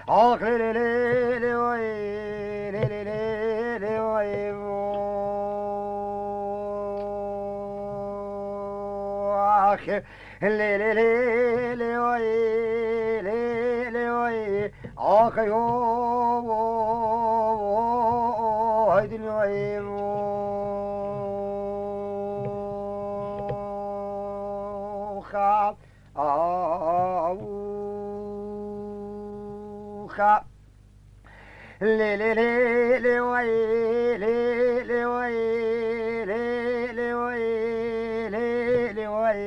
آخ لی لی لی وای لی لی لی لی وای آخ لی لی لی لی وای لی لی وای آخ یو هایدی وای خا خا لي لي لي لي وي لي لي وي لي لي وي لي لي وي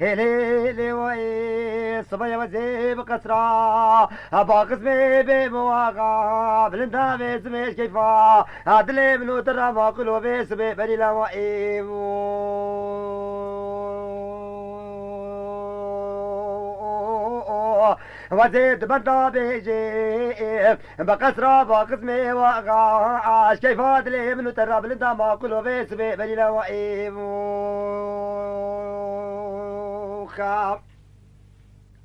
لي لي وي صبيا وزيب قسرا باقس مي بمواقع بلندا بسميش كيفا عدلي منو ترى ما قلو بسمي بري لا وزيد بدا بيجي بقسرة بقسمي وقاش كيف هادلي منو ترى بلندا ما قلو بسمي بري لا خاب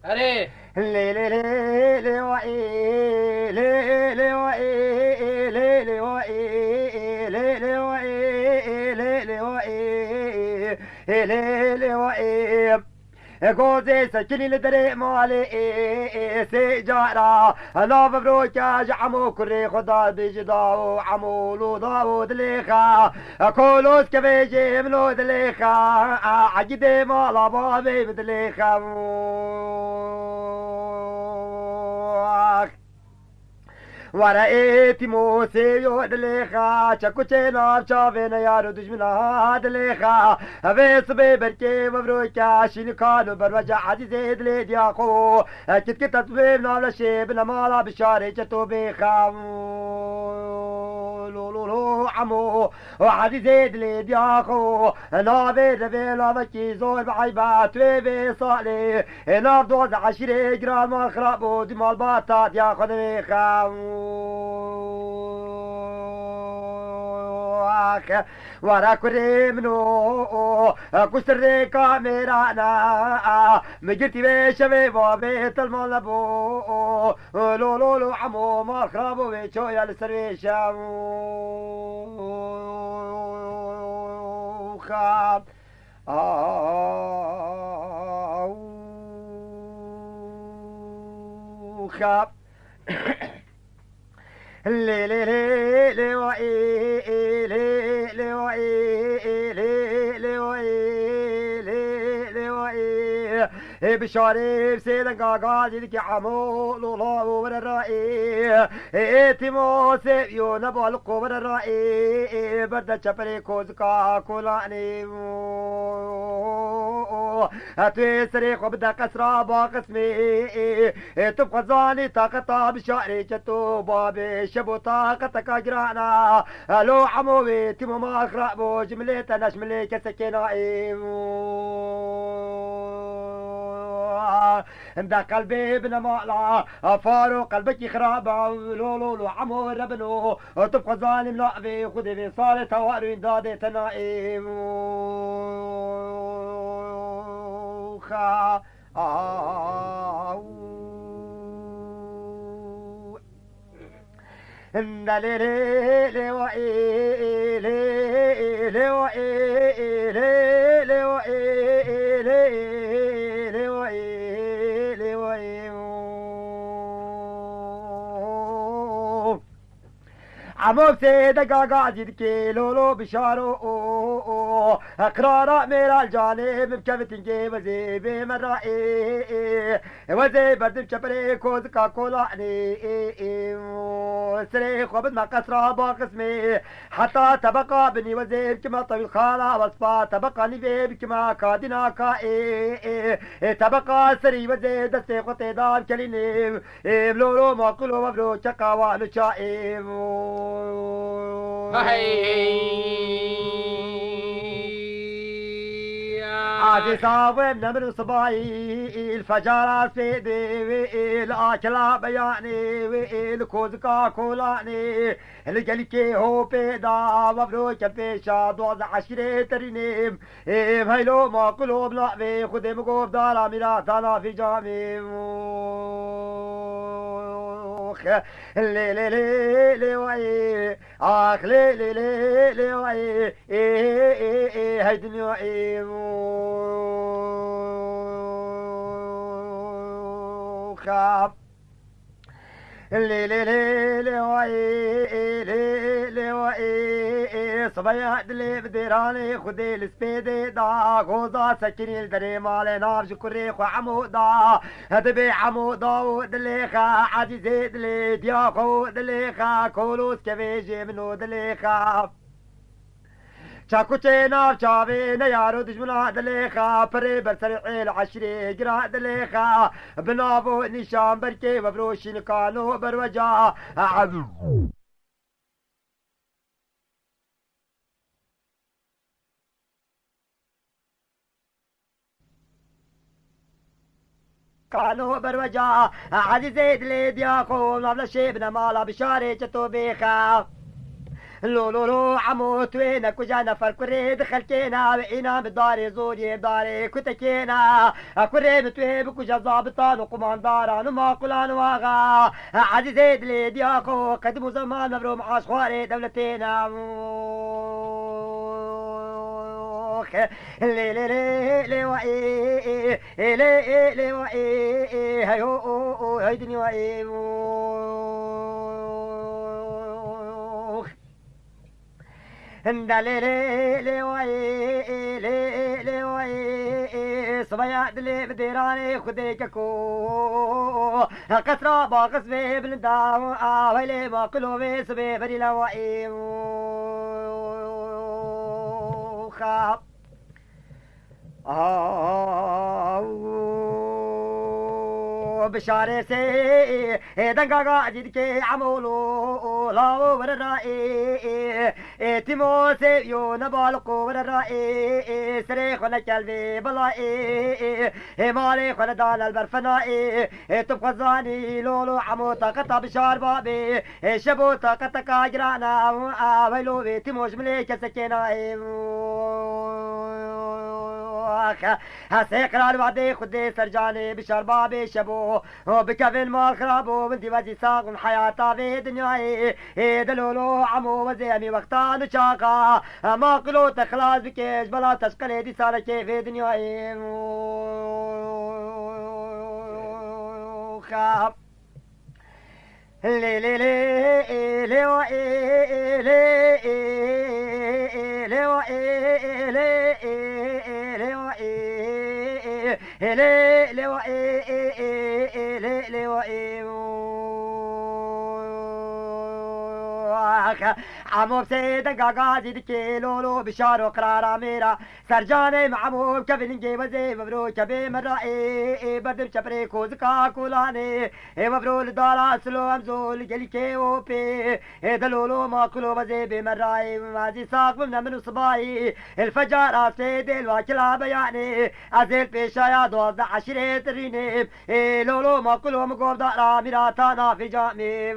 अरे لي لي لي لي وائي لي لي وائي لي لي وائي لي لي وائي لي لي وائي لي لي وائي جوزي سكني لدري مالي سيجارة لا ببروكا جعمو كري خدا بيجداو عمولو داو دليخا كولوس كبيجي منو دليخا عجدي مالا بابي بدليخا ورأيتي موسى يودليخا شكوتينا شافينا يا ردج من هادليخا بيس بيبركي مبروكا شيني كانوا بروجع عزيزي دليد يا خو كت كت تطبيبنا ولا شي بنا مالا بشاري جتو بيخا لولو عمو وعزيزي دليد يا خو نابي ربيلا مكي زور بعيبات ويبي صالي نار دوز عشري جرام الخراب دي مال باتات يا خو بيخا ورا كريمنو كسر كاميرانا مجرتي بشبي بابيت الملبو لو لو لو عمو ما خرابو بيشو يا السريشا خاب خاب لي لي لي لي وائي لي لي وائي لي لي وائي لي لي وائي بشاري بسيدن قاقاجي لك عمو لولا ور الرائي تيمو سيبيو نبو القو ور الرائي برد شبري كوزكا كولاني تسري خبدا قسرا باقسمي تبقى زاني طاقتا بشعري جتو بابي شبو طاقتك اجرانا لو عموي تيمو ما اخرابو جمليتا نشملي كسكينا عند قلبي ابن مالا فارو قلبك خراب لو لو لو عمو ربنو تبقى ظالم لعبي خذي في صالة وارين دادي تنائم خا إن لي لي لي وائي لي لي وائي لي لي وائي لي لي وائي لي وائي عمو بسيدة قاعد كيلو لو بشارو اقرارا ميرا الجانب بكفتن جي وزيبي مرائي وزي بردم شبري كوز كاكولاني سريخ وبد ما قسرا باقسمي حتى تبقى بني وزيب كما طويل خالا وصفا تبقى نبيب كما كادنا كائي تبقى سري وزي دستي قطي دام كليني ملولو ماقلو مبلو شقا وانو شائي عادي صاوم نمر صباي الفجر سيدي والأكلة بياني والكوزكا كولاني الجلكي هو بيدا مبروك بيشا دوز عشرة ترينيم هيلو ما قلوب لا بي خدي مقوب دارا ميرا دانا في جامي لي لي لي لي وي اخ لي لي لي لي وي هاي دنيا خاب لي لي لي لي وي لي لي وي صبيح دلي بديراني خدي السبيدي دا غوزا سكيني الدري مالي نار جكوري خو عمودا هدبي عمودا ودليخا عزيزي دلي دياخو دليخا كولوس كبيجي منو دليخا چاکوچه ناف چاوی نیارو دشمنا دلیخا پری برسرعی العشری گرا دلیخا بنابو نشان برکی وبروشی نکانو بروجا كانوا بروجا عزيزي دلي دياخو نابلا شيبنا مالا بشاري چتو بيخا لو لو لو عموت وينك وجانا فركوري دخل كينا بقينا بداري زوري بداري كتكينا كوري بتوهبك وجا ظابطان وقمانداران وما قلان واغا عزيزي دلي دياخو قدموا زمان مبرو معاش خواري دولتينا لي لي لي لي وإي لي لي وإي هيو هاي دنيا وإي لي لي لي وإي لي لي وإي صبيا دلي بديراني خديك كو قطرة باقص بي بلداو ويلي ما قلوبي سبي بري لوائي خاب بشارة سي دنگا قاعد كي عمولو لاو وررائي تيمو سيو نبالقو وررائي سريخ ولا كلبي بلائي مالي ولا دال البرفنائي تبقى زاني لولو عمو طاقتا بشار بابي شبو طاقتا كاجرانا ويلو بيتي موش مليك سكينائي هسيقرا الوعدي خدي سرجاني بشار بابي شبو بكفن ما خرابو بنتي وجي ساق حياتا في دنياي دلولو عمو وزيمي وقتان شاقا ما قلو تخلاص بكيش بلا تشقلي دي سالكي في دنياي خاب لي لي لي لي وإي لي لي وإي لي لي وإي لي لي وإي لي لي وإي عمو بسيدن قاقا زيد كيلولو بشارو قرارا ميرا سرجاني معمو بكفنجي وزي مبرو كبي مرائي بدر شبري كوزكا كولاني مبرو لدالا سلو امزول جلي كي وبي دلولو ما كلو وزي بمرائي مازي ساق من صباي الفجار سيد الواكلا بياني ازيل بيشايا دوز عشرة تريني لولو ما كلو مقوب دارا ميراتانا في جامي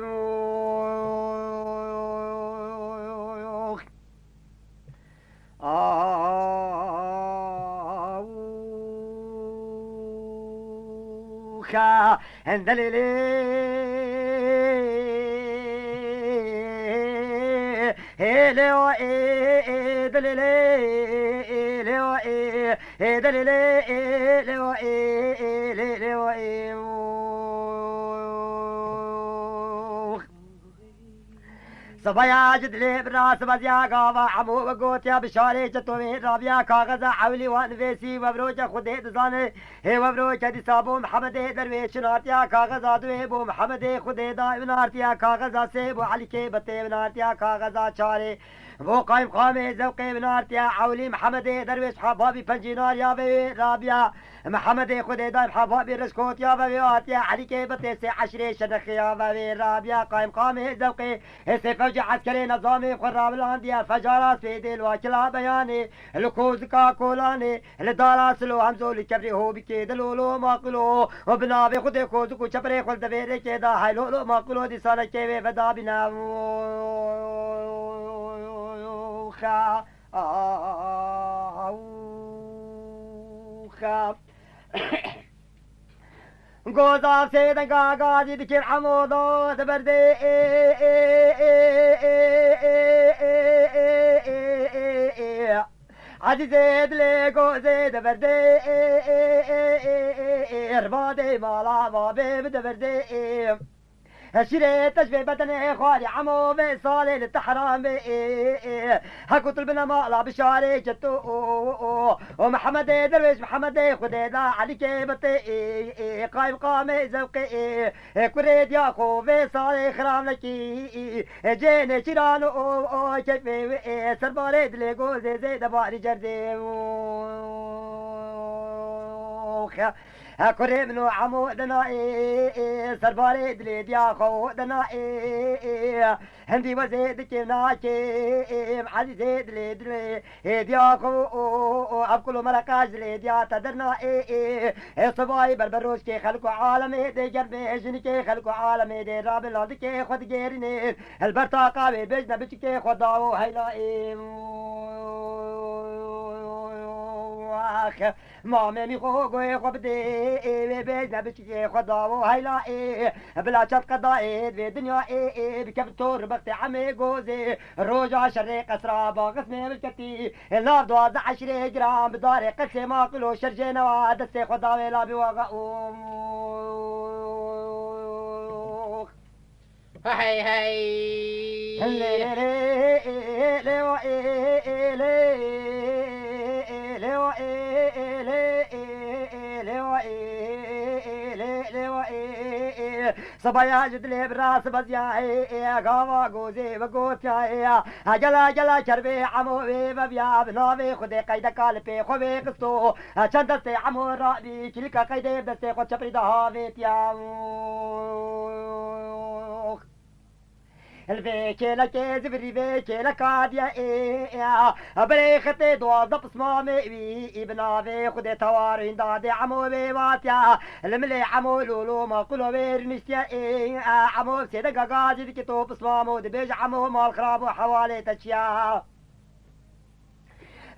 آوخا هندللي هلو إيه دللي لو إيه دللي لو إيه لو إيه صبايا جدلي براس بزيا قاوا عمو وقوتيا بشاري جتومي رابيا كاغزا حولي وانفيسي وبروجا خدي دزاني هي وبروجا دي سابو محمد درويش نارتيا كاغزا دويبو محمد خدي دائم نارتيا كاغزا سيبو علي كي بتي نارتيا كاغزا شاري वो कायम खामे ज़ौक़े बनारतिया अवली महमद दरवेश हबाबी पंजीनार या बे राबिया محمد خدي دايم حبابي رزقوت يا بابي واتيا عليك بتيسي عشري شدخ يا بابي رابيا قايم قامي ذوقي هسي فوجي عسكري نظامي خراب الانديا فجارات في ديل واكلا بياني الكوز كاكولاني الداراس لو همزو لكبري هو بكي دلولو ماقلو وبنابي خدي كوزكو شبري خل دبيري كيدا هايلو لو ماقلو دي سانا كيوي فدا بنا خا خا قوضا سيدن قاقادي دكير حموضو دبردي عدي زيد ليقو زيد بردي اربادي مالا بابي بدبردي شريت تشبه بدني خوالي عمو بصالي للتحرام هكوت البنا مالا بشاري جتو ومحمد درويش محمد خديدا عليك بطي قايم قامي زوقي كريد يا خو بصالي خرام لكي جيني شيرانو كيفي سرباري دليقو زي زي دباري جردي كريم نو عمو دنائي سرباري دليد يا خو دنائي هندي وزيد كناكي علي زيد ليد ليد يا خو أبكلو ملكاج ليد يا تدرنائي صباي بربروش كي خلقو عالمي دي جربي جني كي خلقو عالمي دي راب اللاند كي خد جيرني البرتاقة بيجنا بيش كي خداو هيلائي مامي ميخو قوي خبدي بيجنا بشكي خداو هيلائي بلا شرط قضائي بدنيا بكبتور بختي عمي قوزي روجا شريق اسرى باقسمي بالكتي النار دوازع 10 جرام بداري قسي ما كلو شرجينا وادسي خداوي لا بواقعوم هاي هاي صبايا جدلي براس بزياي غاوا غوزي وغوتيا جلا جلا شربي عمو ببيا بنوي خدي قيد قلبي خوي قصو چندسي عمو رابي كلكا قيد دسي خو چپري ده ويتيا البيكي لكي زبري بيكي لكاديا بريختي دوا ضبط مامي ابنا بي خدي توارين دادي عمو بيواتيا الملي عمو لولو ما قلو بيرنشتيا عمو سيدا قاقاجي دي كتو بسمامو دي بيج عمو مال خرابو حوالي تشيا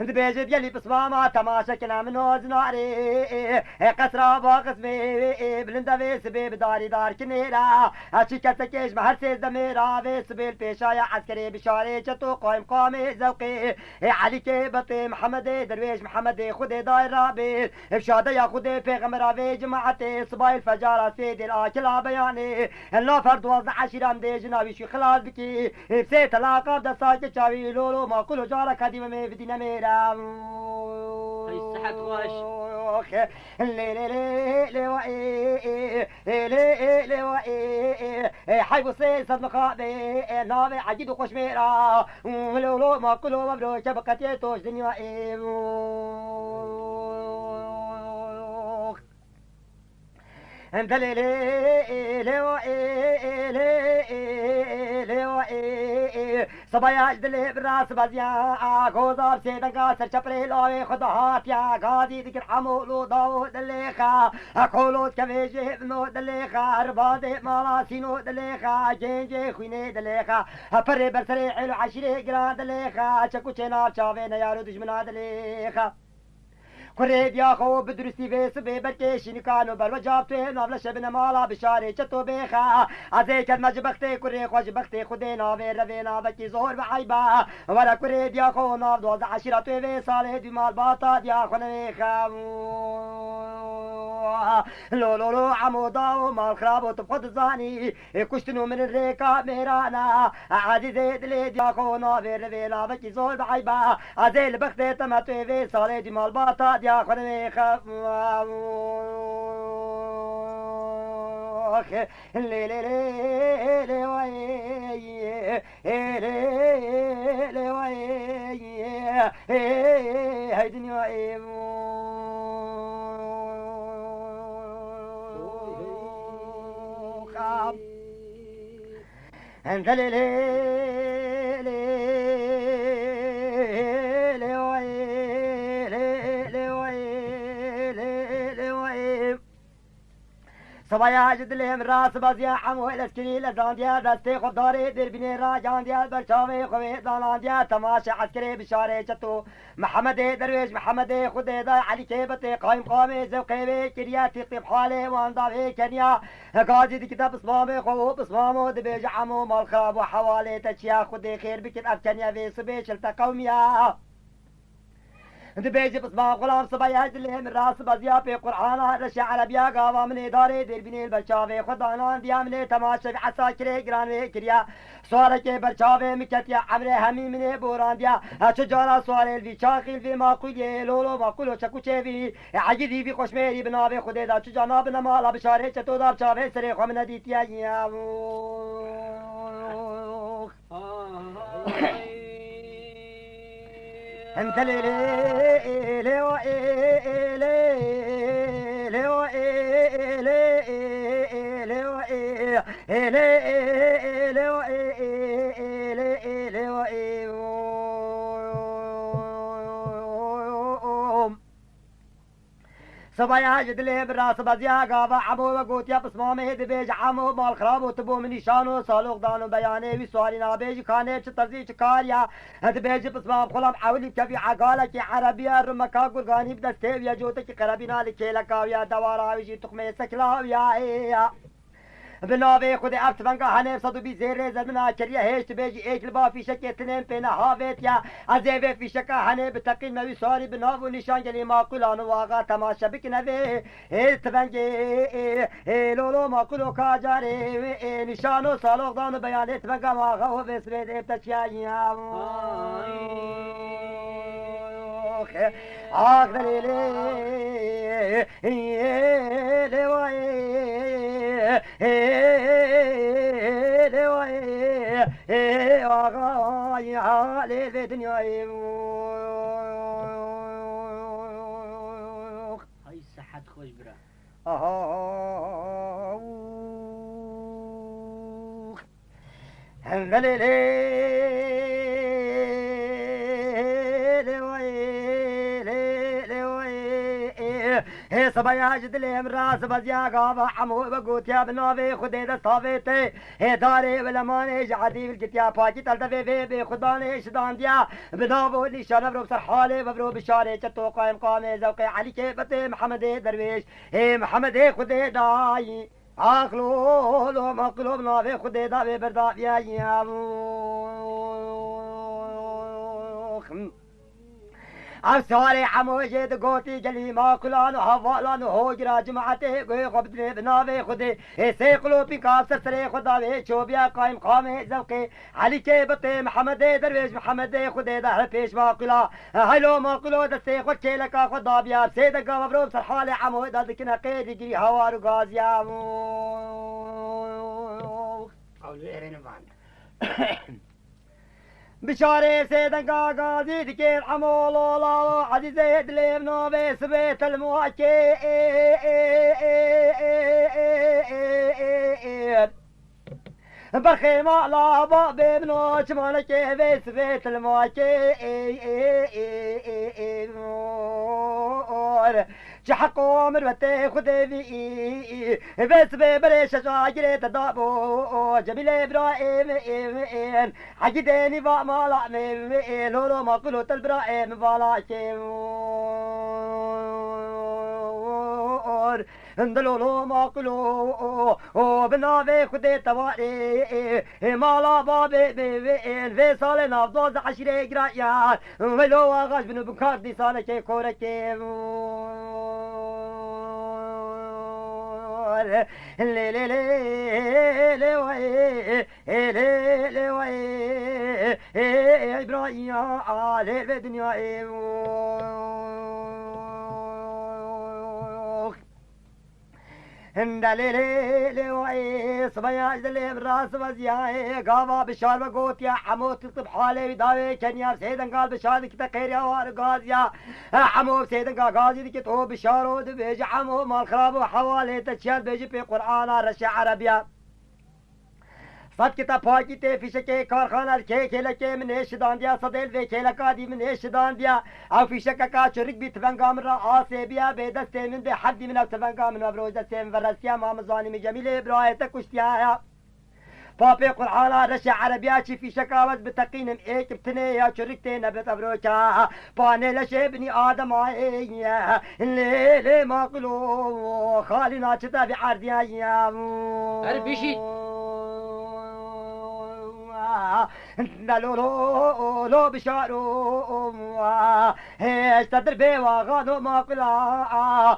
انت بيجي ديالي بصمامة تماشا كنا من نوز ناري قصرا باقسمي بلندا بيسبي بداري دار كنيرا اشيكا سكيش مهر سيز دميرا بيسبي البيشايا عسكري بشاري جتو قايم قامي زوقي علي كي بطي محمد درويش محمد خدي داير رابي بشادة يا خدي پیغمبر في جماعتي صباي الفجارة سيدي الاكلا بياني النو فرد وضع 10 دي جناوي شي خلاص بكي بسيت الاقاب دا ساكي چاوي لولو ما كلو جارة كديمة مي بدينا ميرا هاي الصحة خوش لي لي لي لي وإي لي لي وإي حيبو سي صدمقابي نابي عجيب وخش ميرا ولولو ما كلو مبرو شبكتي توش دنيا انت لي لي لي وإي لي وإي صبايا جدلي براس بزيا غوزار سيدنقا سر چپري لوي خدهاتيا غادي ذكر حمولو داو دليخا اقولو كبيجي ابنو دليخا ربادي مالاسينو دليخا جينجي خويني دليخا فري برسري حلو 10 جرام دليخا چكو چنار چاوين يارو دشمنا دليخا كريد يا خو بدرسي بيس ببركيش نكانو بالوجابتي نابلا شبنا مالا بشاري چتو بيخا عزيك المجبختي كري خوش بختي خدينا بيربينا بكي زهور بعيبا ولا كريد يا خو ناب 12 في صالح دي مال باطا يا خنيخا لو لو لو عموداو مال خرابو تبخد زاني كشتنو من الريكا ميرانا عادي زيد ليد يا خو ناب بيربينا بكي زهور بعيبا عزيل بختي تمتو في صالح دي مال باطا يا خنيخا لي لي لي لي وي لي لي وي هاي دنيا انت لي لي لي وي صبايا جد لهم راس بازيا عمو الاسكري لزانديا دستي خداري دربيني راجانديا برشاوي خوي دالانديا تماشا عسكري بشاري چتو محمد درويش محمد خديدا علي كيبتي قايم قامي زوقي كرياتي طيب حالي وانداوي كنيا غازي دي كتاب اسمامي خو بسمامو دبيج عمو مال خراب وحوالي تشيا خدي خير بكن ابكنيا في سبيش التقوميا دبيج بسمام غلام صبايا جلهم من راس بازيا في قرآن رشا عربيا قاوا من إداري دير بني البرشاوي خدانا ديا من تماشا عساكري جرانوي كريا صارك برشاوي مكتيا عمري همي من بوران ديا شجارة صار الفي شاخل في ماقولي لولو ماقولو شكو شيفي عجيزي في خوشميري بنابي خدي دا شجانا بنمالا بشاري شتو دار شاوي سري خمنا ديتيا يا انت لي لي لي صبايا جدلي براس بازيا غابا عمو وقوتيا بسمامه دبيج عمو مال خراب وتبو من نشانو صالوق دانو بياني وسوالي نابيج خانه ترزي چكاريا دبيج بسمام خلام حولي كفي عقاله كي عربيه رمكا قرغاني بدستيويا جوتك قربينا لكيلا كاويا دواراوي تخمه سكلاويا بنابي خود ارتفنگا هنه صدو بي زيره زمنا كريا هيش بيجي ايك البا في شكه تنين بينا هاويت يا ازيوه في شكه هنه بتقين موي ساري بنابو نشان جلي ماقولان واغا تماشا بكنوه ارتفنگي لولو ماقولو كاجاري نشانو سالوغ دانو بيان ارتفنگا ماغا وبسريد ابتشايا آخ دليلي هاي صحة خوش برا هي صبايا جدلي امراس بزيا غابا عمو بقوتيا بنوفي خدي دستافيتي هي داري ولماني جعدي بالكتيا باكي تلتفي في بخداني شدان ديا بنوفو اللي شرف بسر حالي وبرو بشاري چتو قايم قامي زوقي علي كيبتي محمد درويش هي محمد خدي داي آخلو لو مقلوب نوفي خدي داوي برداف يا افساري عمو جيد قوتي جلي ماكلان وحوالان هوجرا جماعتي قوي غبدني بناوي خدي سيقلو بيكاف سرسري خداوي شوبيا قايم قامي زوقي علي كيبتي محمد درويش محمد خدي ده بيش ماكلا هلو ماكلو دستي خد كيلكا خدابيا سيدقا مبروب سرحالي عمو دادكنا قيد يجري هوارو غازيا بشاري سيدنقا قاضي ذكير حمولولا عزيزي دليم نوبي سبيت المواكي بخيمة لا بابي بنوش مالكي في سبيت المواكي شحقو مروتي خذي في بس ببريش شاجري تدابو جميل ابراهيم حجدني فما لا لولو ما كلو تلبراهيم فلا اندلولو ما كلو بنافي خذي تواري مالا بابي في صالح نافذوز عشري قرايات ولو اغاش بنو بكار دي صالح كي كوركي لي لي لي لي وي لي لي وي ابراهيم على الدنيا هندلي وي صبيا جدلي براس وزياي غابا بشار وقوتيا حمو تطب حالي داوي كنيا سيدن قال بشار كتا خيريا وار غازيا حمو سيدن قال غازي دي تو بشارو دبيج حمو مال خراب وحوالي تشال بيجي في قرآن رشا عربيا صد كتا پاکی تے فیشکے کارخانہ کے کھیلکے من اشدان دیا صدیل وے کھیلکا دی من اشدان دیا او فیشکا کا چرک بی تفنگا من را آسے بیا بے دستے من بے حدی من او تفنگا من ابروج دستے من ورسیا مامزانی من جمیل ابراہیت کشتیا ہے بابي قرآن رشا عربياتي في شكاوت بتقين ايك بتني يا شركتين نبت ابروكا باني لشي بني ادم ايه اللي ما قلو خالنا تتابع عرديا يا هر بيشي لو لو لو بشارو هيش تدربي وغانو ما قلا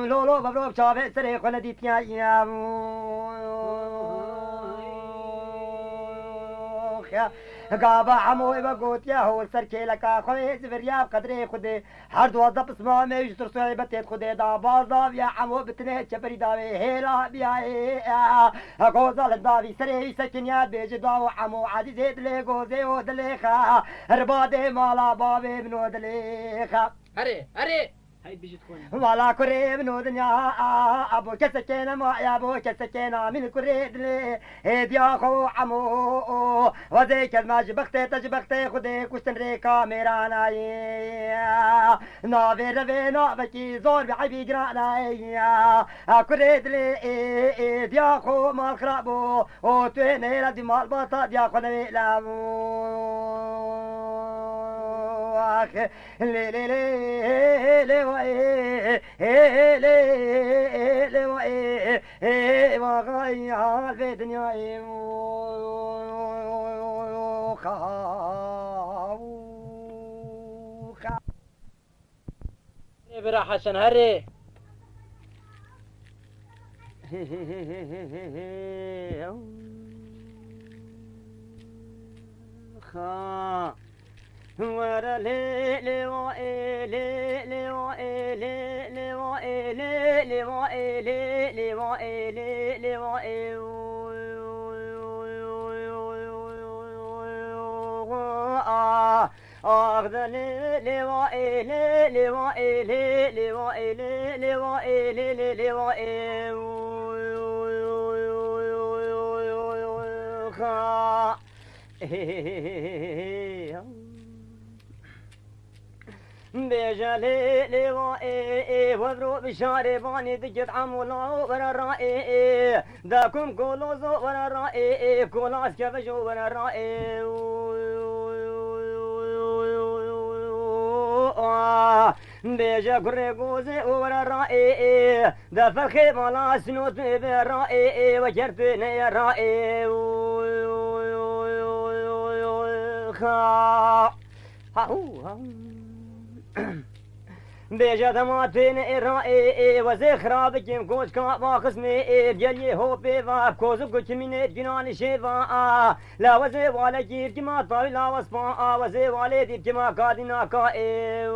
لو لو ببرو بشابه سري خلديتيا يا قابا عمو بقوت يا هو سركي لك خوي زبريا بقدري خدي هر دوازه بسما ما يجتر صعيبتي خدي دا بازا يا عمو بتنه چبري داوي هيلا بيا غوزال داوي سري سكنيا بيج داو عمو عادي زيد لي غوزي ودليخا ربادي مالا بابي بنو دليخا هري هاي بيجي تكون ولا كريم نو دنيا ابو كسكينا ما يا ابو كسكينا من كريد لي بيا خو عمو وذيك الماج بختي تجبختي خدي كشتن ريكا ميرانا نافي رفينا بكي زور بعبي قرانا كريد لي بيا خو مال خرابو وتويني ردي مال باطا بيا خو نويلامو لي لي لي لي لي وغير في دنيا برا حسن هري ورا لي لي وإي لي لي وإي لي لي وإي لي لي وإي لي لي وإي لي لي وإي أخذ لي لي وإي لي لي وإي لي لي وإي لي لي وإي لي لي لي وإي بيجالي لي وائي وبرو بشاري باني دقت عمولا ورا الرائي داكم كولوزو ورا الرائي كولاس كفجو ورا الرائي بيجا كريقوزي ورا الرائي دا فرخي مالا سنوت بالرائي وجرتني الرائي بيجا دماتين الرائي وزي خرابك يمكوش كابا خصمي بيلي هو بيفا بكوزو كوش منيت جنان شيفا لا وزي والي جيب كما طاولا وصفا وزي والي ديب كما قادنا كائي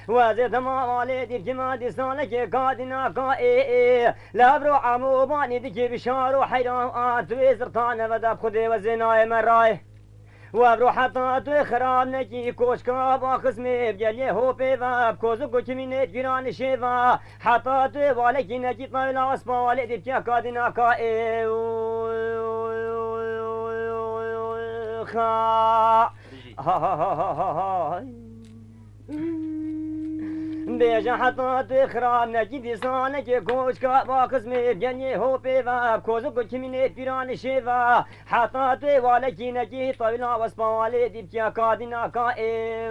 وزي دما والي ديب كما ديسانك قادنا كائي لا برو عمو باني ديكي بشارو حيران توي سرطان ودا بخدي وزي نايم الراي وابرو حتى تخراب نجي كوشكا باخصمي بجلي هو بيفا بكوزو كوشميني جيران شيفا حتى توالك نجي طاولا اسبا والي ديب كما قادنا كائي بيجا حتى تخراب نجي ديسانك كوشكا باخصمي بجلي هو بيفا بكوزو كوشميني جيران شيفا حتى توالك نجي طاولا واسبا والي ديب كما قادنا كائي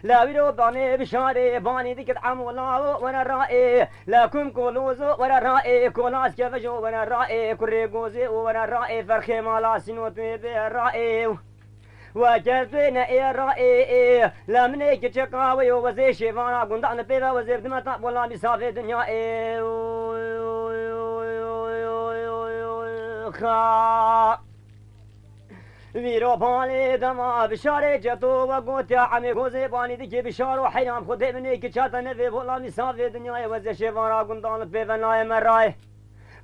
لا بيرو باني بشاري باني ديك عمولا وانا الرائي لكم كولوزو وانا الرائي كولاس كفجو وانا الرائي كريقوزي وانا الرائي فرخي مالا سنوت بالرائي وجدنا يا الرائي لا منك تشقاوي وزي شيفانا قندعنا بيبا وزي بدمتا ولا بيسافي دنيا ویرو پانی دما بشاره جتو و گوتیا عمی گوزه پانی دیگه بشارو حیران خود منی که چاته نوی بولا میسافه دنیای وزش وارا گندان به بنای مرای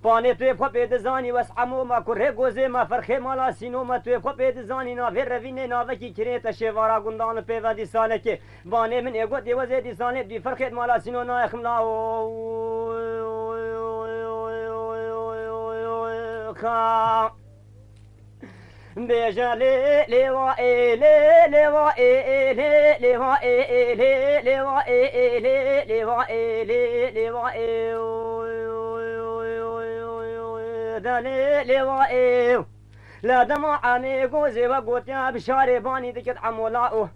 پانه توی خو پید زانی وس عمو ما کره گوزه ما فرخه مالا سینو ما توی خو پید زانی نا وی روینه نا وکی کره تشوارا گندان پیو دی ساله که بانه من اگو دی وزه دی ساله دی فرخه مالا سینو نا اخملا خا بیجا لیوا لیوا لیوا لیوا لیوا لیوا دلی لیوا لا دمع عمي جوزي وقوت يا بشاري باني دكت عمولاؤه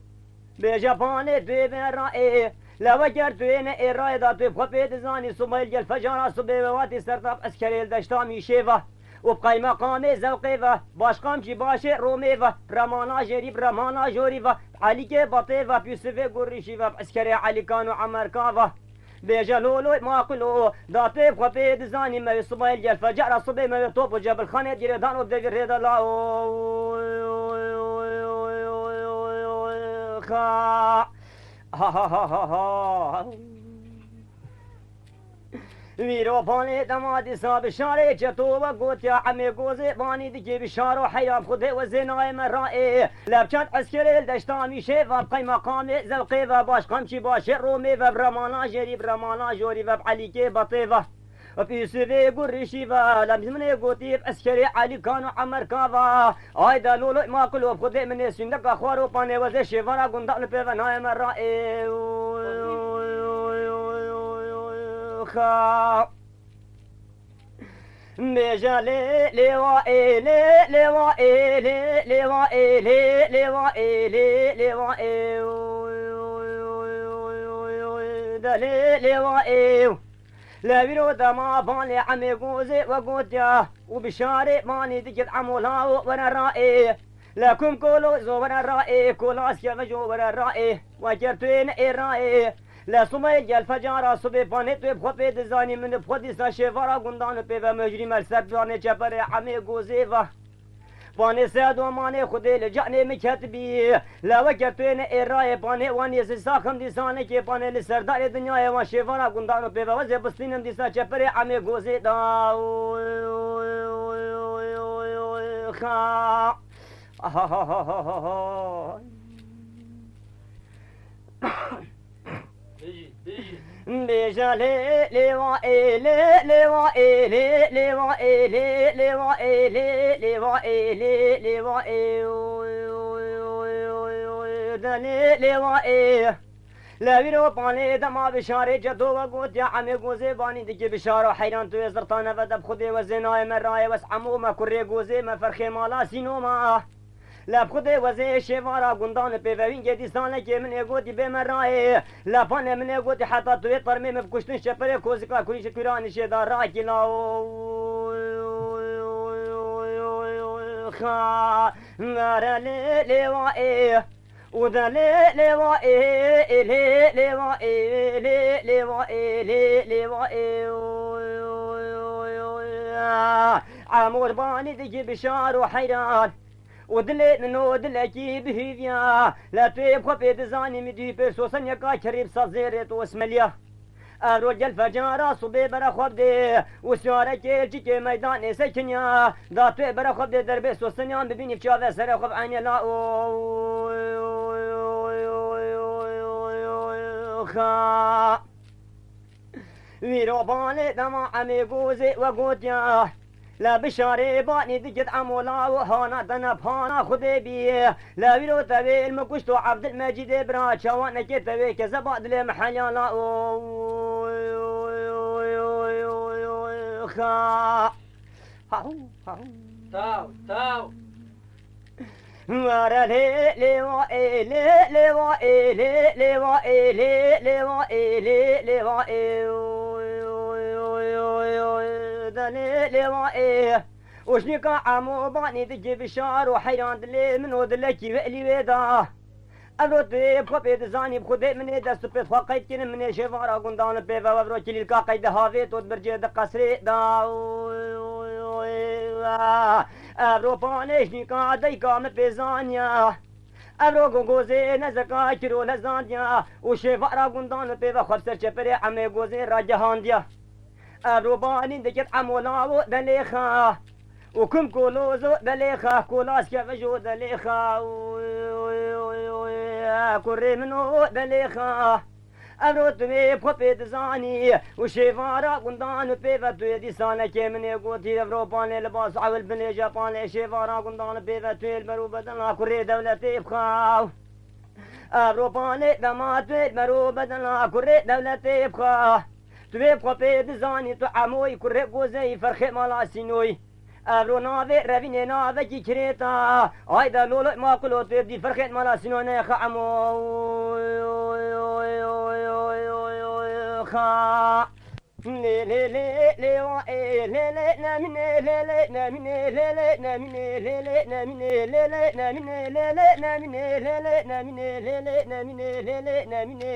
بیجا پانه دوی بین رائه لوگر دوی نه ایرای دا دوی بخواه زانی صبح گل فجارا صبح واتی سرطاب اسکریل دشتا میشه و وبقای مقام زوقی و باشقام چی باشه رومی و رمانا جریب رمانا جوری و علی که باطه و پیوسفه گریشی و اسکری علی کان و عمرکا و بیجا لولو ماقلو داته بخواه زانی موی صبح گل فجارا صبح موی توپ و جبل خانه گیردان و بدوی رید الله ها ها ها ها ویرو پانی دمادی صاحب شاره چطو و گوت یا عمی گوزه بانی دیگه بشار و حیام خوده و زنای من رائه لبچند عسکر دشتا میشه و بقی مقام زوقی و باشقام چی باشه رومی و برمانا جریب رمانا جوری و علی که بطه و پیسوی گریشی و لمزمن گوتی اسکری علی کان و عمر کا و آیدا لولو ما کلو خود من سندک خوار و پانه وزه شیوارا گندان په ونای مرا خا بیجا لیوا لیوا لیوا لیوا لیوا لیوا لا بيرو دما باني عمي جوزي وقوتيا وبشاري ماني دكت عمولها وانا رائي لكم كولو زو وانا رائي كولاس يا مجو وانا رائي وجرتين اي رائي لا سمي جل فجارا صبي باني تو بخوبي دزاني من بخودي سا شفارا گندان بيبا مجري مرسد باني جبر عمي جوزي و باني ساد وماني خدي لجاني مكتبي لا وكتوين إيراي باني واني ساخم ديساني كي باني لسردار الدنيا وشيفانا قندانو بيبا وزي بسلينم ديسا چپري عمي غوزي دا خا بیجا لیوا لیوا لیوا لیوا لیوا لیوا لیوا لا بيرو باني دما بشاري جدو وقوت يا عمي غوزي باني دكي بشارو حيران تو زرطانه ودب خدي وزناي مراي وسعمو ما كري غوزي ما فرخي مالا سينو ما لا بخده وزه شوارا گندان پیوین گدی سانه که من اگوتی به من راه لا پانه من اگوتی حتی توی ترمی مبکشتن شپره کوزکا کلیش کرانی شدا راکی لا خا نار لیوا وذا لیوا لیوا لیوا لیوا عمود بانی دیگه بشار و حیران ودلي منو دلكي بهيفيا لا تبقى بيد زاني مدي بيرسوسن يكا كريب صزيرت واسمليا الرجل فجارا صبي برا خبدي وسيارة كي ميدان سكنيا داتو برا خبدي دربي سوسنيان ببيني بشافة سرا خب عيني لا خا ويرو بالي دما عمي غوزي وقوتيا لا بشاري باني دقت عمولا وهانا دنا بهانا خذي بيه لا ويلو تبي المكشتو عبد المجيد برا شوانا كتبي كذا بعد لي محيانا خا تاو ورا ليوا ليوا ليوا ليوا ليوا ليوا وشنيكا عمو باني دجي بشار وحيران دلي منو دلكي وقلي ويدا أبروتي بخبي دزاني بخدي مني دستو بيت خاقيت كين مني شفارا قندان بيبا وبروتي للكا قيد هافي تود برجي دقصري دا أبرو باني شنيكا ديكا مبيزانيا أبرو غوزي نزكا كيرو لزانديا وشفارا قندان بيبا خبسر چپري عمي غوزي راجهانديا الروباني دكت عمولاو دليخا وكم كولوزو دليخا كولاس كفجو دليخا كوري منو دليخا أمروت مي بخبيت زاني وشيفارا قندان بيفا توي دي سانا كيمني قوتي أفروبان لباس عول بني جابان شيفارا قندان بيفا توي المرو بدنا كوري دولتي بخاو أفروبان دمات المرو بدنا كوري دولتي بخاو توي بخبيت زاني تو عموي كوري قوزي فرخي مالاسينوي أبرو نافي رفيني نافي كي كريتا هايدا لولو ما قلو تبدي فرخت مالا سنوني خعمو خا لي لي لي لي لي لي نامني لي لي نامني لي لي نامني لي لي نامني لي لي نامني لي لي نامني لي لي نامني لي لي نامني لي لي نامني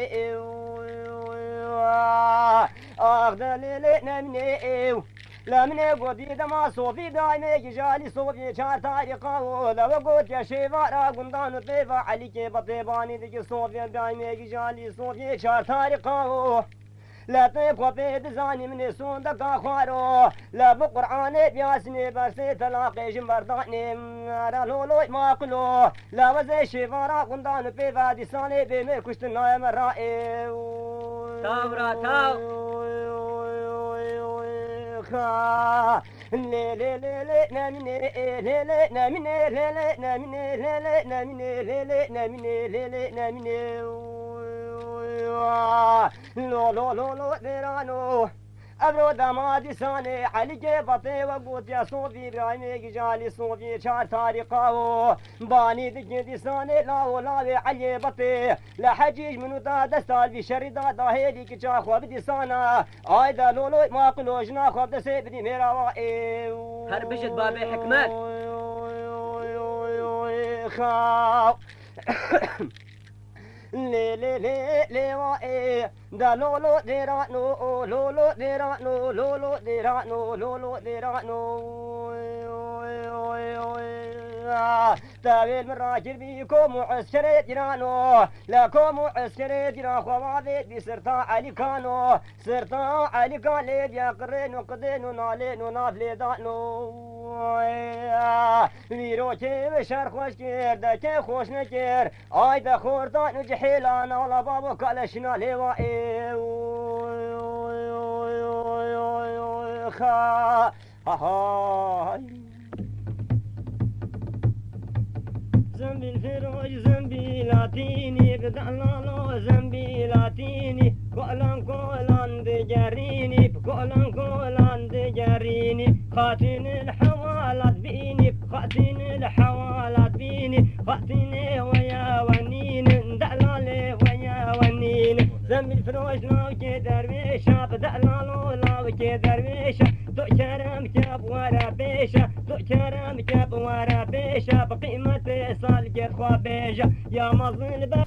أخذ لي لي نامني لا من قدي دما صوفي دايمي جالي صوفي شار طريقه لو قلت يا شيفارا قندان طيفا عليك بطيباني ديك صوفي دايمي جالي صوفي شار طريقه لا طيب وبيد زاني من صندق اخوارو لا بقران بياسني برسي تلاقي جمبرداني رالولو ما كلو لا وزي شيفارا قندان طيفا دي ساني بيمي كشتنا مرائي تاورا تاو لي لي لي لي نامني لي لي نامني لي لي نامني لي لي نامني لي لي نامني لي لي نامني لو لو لو لو ديرانو أبرو دمادي ساني علي بطي وقوت يا صوفي برايمي جالي صوفي شار طريقه باني دي ساني لا ولا علي بطي لا حجيج منو دا دستال في شريدا دا هيدي كجا خواب دي سانا ايدا لولو ما قلوجنا خواب دسي بدي ميرا واي هربشت بابي حكمت خاو لي لي لي لي واي دا لولو ديرانو لولو ديرانو لولو ديرانو لولو ديرانو تاويل من راجل بيكم عسكري جيرانو لكم عسكري جيران خوابيت بسرطا علي كانو سرطا علي كان لي بيقرينو قدينو نالينو نافلي دانو ويروكي بشار خوش كير داكي خوش نكير ايدا خوردان وجحيلان ولا بابو كالشنا ليوائي خا زنبي الفروج زنبي لاتيني بدلالو زنبي لاتيني كولان دجاريني كولان دجاريني خاتين الحوالات بيني خاتين الحوالات بيني خاتين ويا ونين دلالي ويا ونين زنبي الفروج لاوكي درويشة بدلالو لاوكي درويشة تؤكرم كاب ورا بيشة تؤكرم كاب ورا بيشة بقيمة صالك خوابيشة يا مظلم